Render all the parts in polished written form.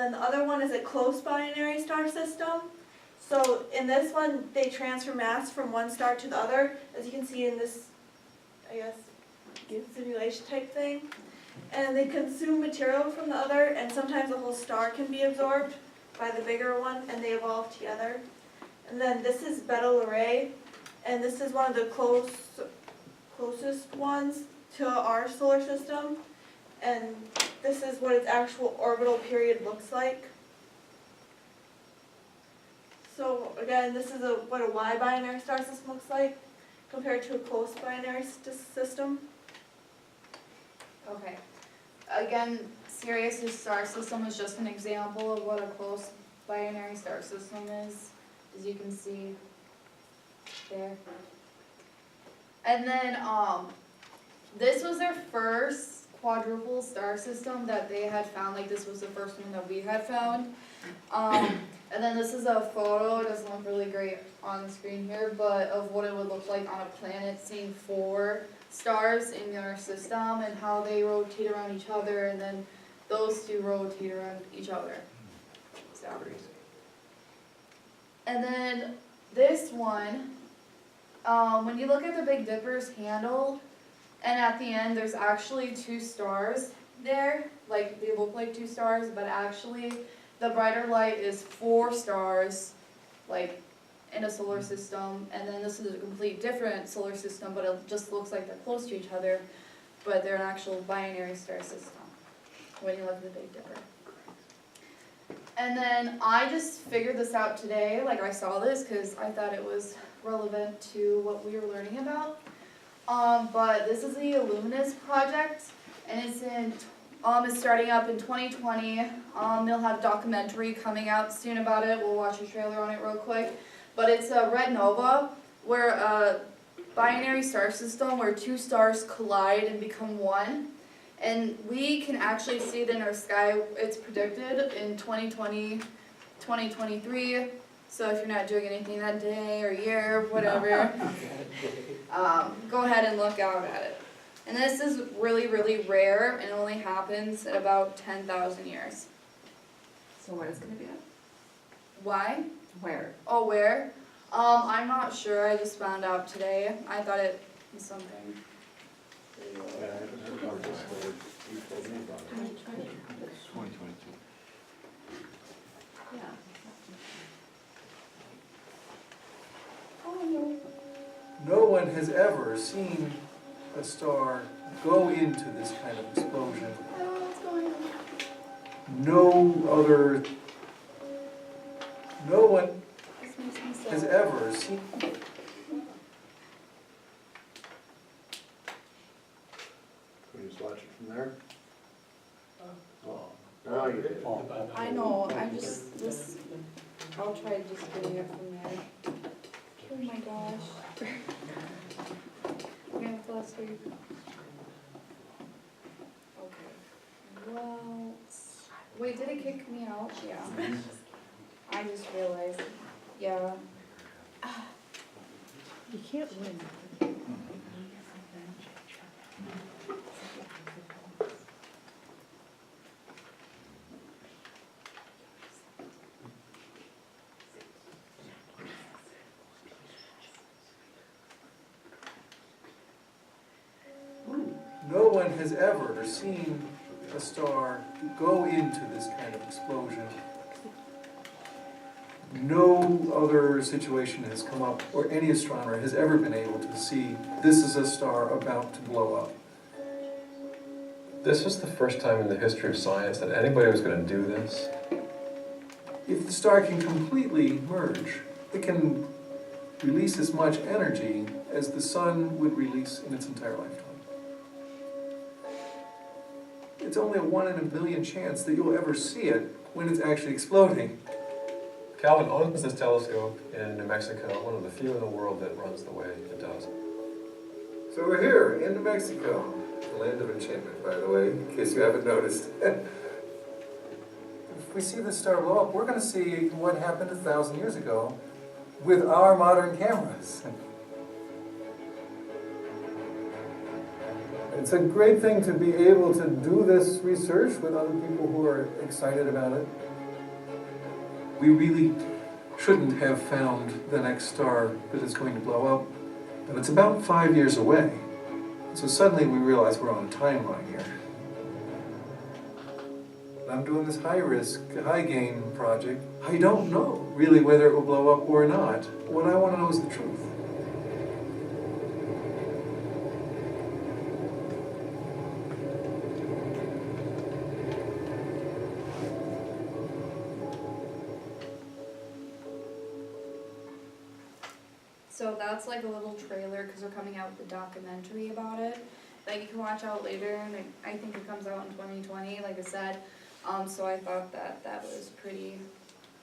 then the other one is a close binary star system. So in this one, they transfer mass from one star to the other, as you can see in this, I guess, simulation type thing. And they consume material from the other, and sometimes the whole star can be absorbed by the bigger one, and they evolve together. And then this is Beta Lyrae, and this is one of the closest ones to our solar system. And this is what its actual orbital period looks like. So again, this is what a Y binary star system looks like compared to a close binary system. Okay. Again, Sirius's star system is just an example of what a close binary star system is, as you can see there. And then this was their first quadruple star system that they had found. Like, this was the first one that we had found. And then this is a photo. It doesn't look really great on the screen here, but of what it would look like on a planet seeing 4 stars in your system and how they rotate around each other, and then those 2 rotate around each other. So. And then this one, when you look at the Big Dipper's handle, and at the end there's actually 2 stars there, like they look like 2 stars, but actually the brighter light is 4 stars, like in a solar system, and then this is a complete different solar system, but it just looks like they're close to each other, but they're an actual binary star system when you look at the Big Dipper. And then I just figured this out today, like I saw this because I thought it was relevant to what we were learning about. But this is the Illuminus project, and it's starting up in 2020. They'll have a documentary coming out soon about it. We'll watch a trailer on it real quick. But it's a red nova, where a binary star system where 2 stars collide and become one. And we can actually see it in our sky. It's predicted in 2020, 2023. So if you're not doing anything that day or year, whatever, go ahead and look out at it. And this is really, really rare, and it only happens at about 10,000 years. So what is going to be it? Why? Where? Oh, where? I'm not sure. I just found out today. I thought it was something. Yeah, I haven't heard about this, but you told me about it. 2022. Yeah. No one has ever seen a star go into this kind of explosion. I don't know what's going on. No one This makes me sad. has ever seen. Can you just watch it from there? Oh, now you did. I know. I'll try just getting it from there. Oh my gosh. I'm gonna fall asleep. Okay. Well, wait, did it kick me out? Yeah. I just realized. Yeah. You can't win. No one has ever seen a star go into this kind of explosion. No other situation has come up, or any astronomer has ever been able to see this is a star about to blow up. This was the first time in the history of science that anybody was going to do this. If the star can completely merge, it can release as much energy as the sun would release in its entire lifetime. It's only a 1 in a billion chance that you'll ever see it when it's actually exploding. Calvin owns this telescope in New Mexico, one of the few in the world that runs the way it does. So we're here in New Mexico, the land of enchantment, by the way, in case you haven't noticed. If we see this star blow up, we're going to see what happened 1,000 years ago with our modern cameras. It's a great thing to be able to do this research with other people who are excited about it. We really shouldn't have found the next star that is going to blow up, and it's about 5 years away. So suddenly we realize we're on a timeline here. I'm doing this high-risk, high-gain project. I don't know really whether it will blow up or not. What I want to know is the truth. So that's like a little trailer, because we're coming out with a documentary about it that you can watch out later, and I think it comes out in 2020, like I said. So I thought that was pretty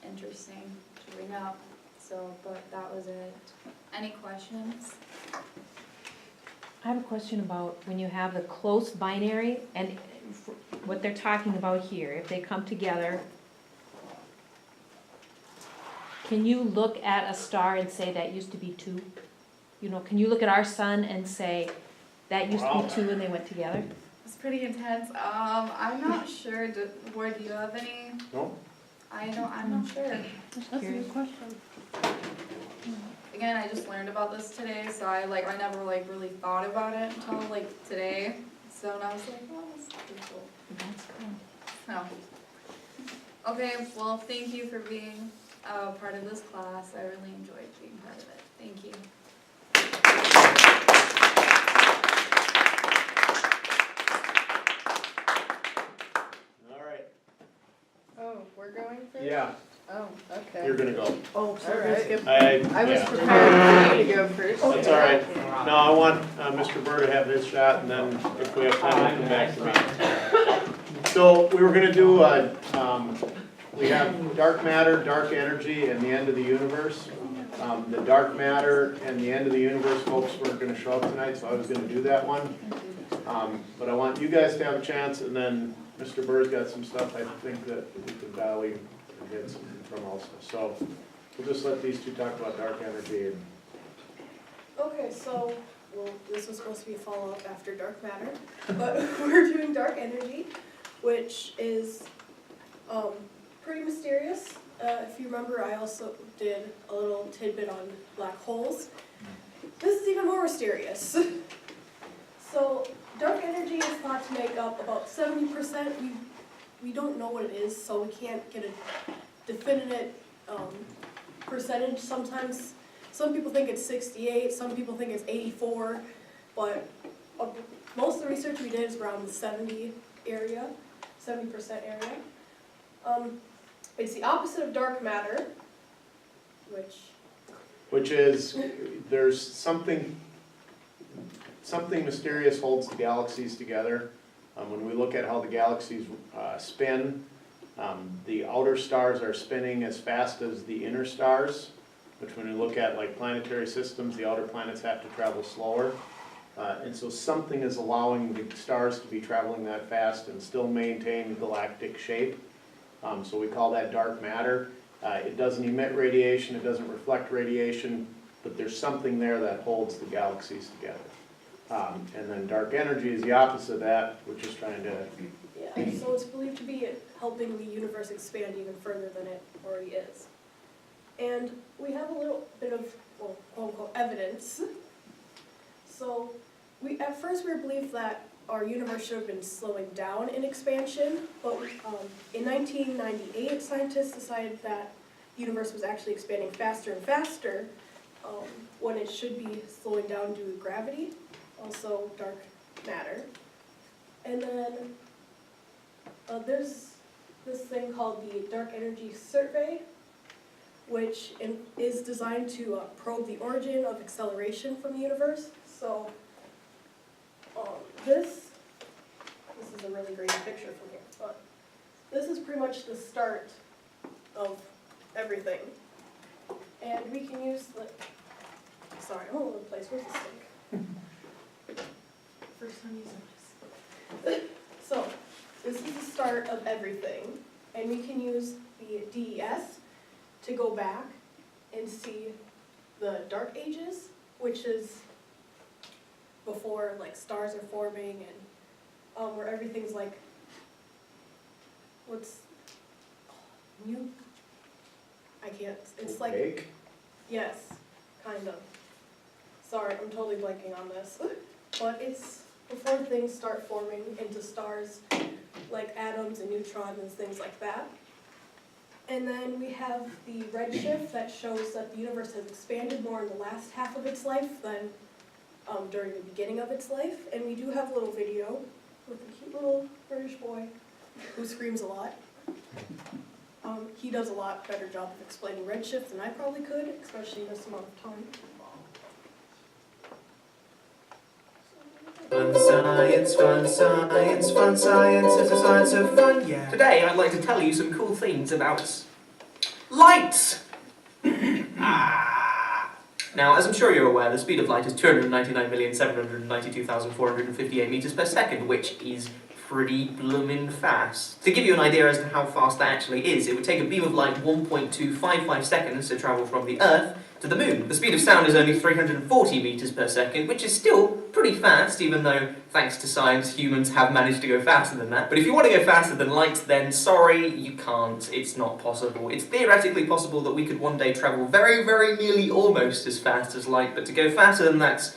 interesting to bring up. So, but that was it. Any questions? I have a question about when you have the close binary and what they're talking about here, if they come together, can you look at a star and say that used to be two? You know, can you look at our sun and say that used to be two and they went together? It's pretty intense. I'm not sure. Ward, do you have any? No? I'm not sure. Just curious. question. Again, I just learned about this today, so I never really thought about it until today. So and I was like, oh, this is pretty cool. That's cool. So, okay, well, thank you for being part of this class. I really enjoyed being part of it. Thank you. All right. Oh, we're going first? Yeah, Oh, okay. you're gonna go. Oh, sorry. I I was yeah. prepared for you to go first. That's all right. No, I want Mr. Burr to have his shot, and then if we have time, we'll come back to me. So we were gonna do, we have dark matter, dark energy, and the end of the universe. The dark matter and the end of the universe folks weren't gonna show up tonight, so I was gonna do that one. But I want you guys to have a chance, and then Mr. Burr's got some stuff I think that we could value and get some from also. So we'll just let these two talk about dark energy and Okay, so, well, this was supposed to be a follow-up after dark matter, but we're doing dark energy, which is pretty mysterious. If you remember, I also did a little tidbit on black holes. This is even more mysterious. So, dark energy is thought to make up about 70%. We don't know what it is, so we can't get a definite percentage. Sometimes, some people think it's 68, some people think it's 84, but most of the research we did is around the 70% area. It's the opposite of dark matter, which is, there's something mysterious holds the galaxies together. When we look at how the galaxies spin, the outer stars are spinning as fast as the inner stars, which when you look at like planetary systems, the outer planets have to travel slower. And so something is allowing the stars to be traveling that fast and still maintain galactic shape. So we call that dark matter. It doesn't emit radiation, it doesn't reflect radiation, but there's something there that holds the galaxies together. And then dark energy is the opposite of that, which is trying to... yeah, so it's believed to be helping the universe expand even further than it already is. And we have a little bit of, well, quote-unquote, evidence. So, at first we believed that our universe should have been slowing down in expansion, but in 1998, scientists decided that the universe was actually expanding faster and faster when it should be slowing down due to gravity, also dark matter. And then there's this thing called the Dark Energy Survey, which is designed to probe the origin of acceleration from the universe. So this is a really great picture from here, but this is pretty much the start of everything. And we can use the, sorry, I'm all over the place, where's the stick? First time using this. So, this is the start of everything, and we can use the DES to go back and see the Dark Ages, which is before like stars are forming and where everything's like can't, it's like, Opaque? yes, kind of. Sorry, I'm totally blanking on this. But it's before things start forming into stars, like atoms and neutrons and things like that. And then we have the redshift that shows that the universe has expanded more in the last half of its life than during the beginning of its life. And we do have a little video with a cute little British boy who screams a lot. He does a lot better job of explaining redshift than I probably could, especially in this amount of time. Fun science, fun science, fun science, it's a science of fun, yeah. Today I'd like to tell you some cool things about light! Now, as I'm sure you're aware, the speed of light is 299,792,458 meters per second, which is pretty bloomin' fast. To give you an idea as to how fast that actually is, it would take a beam of light 1.255 seconds to travel from the Earth to the Moon. The speed of sound is only 340 meters per second, which is still pretty fast, even though, thanks to science, humans have managed to go faster than that. But if you want to go faster than light, then sorry, you can't. It's not possible. It's theoretically possible that we could one day travel very, very nearly almost as fast as light, but to go faster than that's...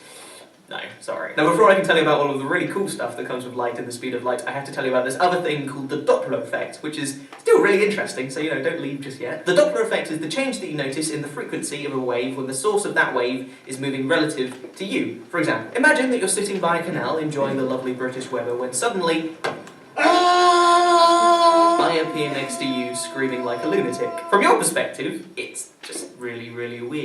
no, sorry. Now, before I can tell you about all of the really cool stuff that comes with light and the speed of light, I have to tell you about this other thing called the Doppler effect, which is still really interesting, so, don't leave just yet. The Doppler effect is the change that you notice in the frequency of a wave when the source of that wave is moving relative to you. For example, imagine that you're sitting by a canal enjoying the lovely British weather when suddenly... I appear next to you screaming like a lunatic. From your perspective, it's just really, really weird.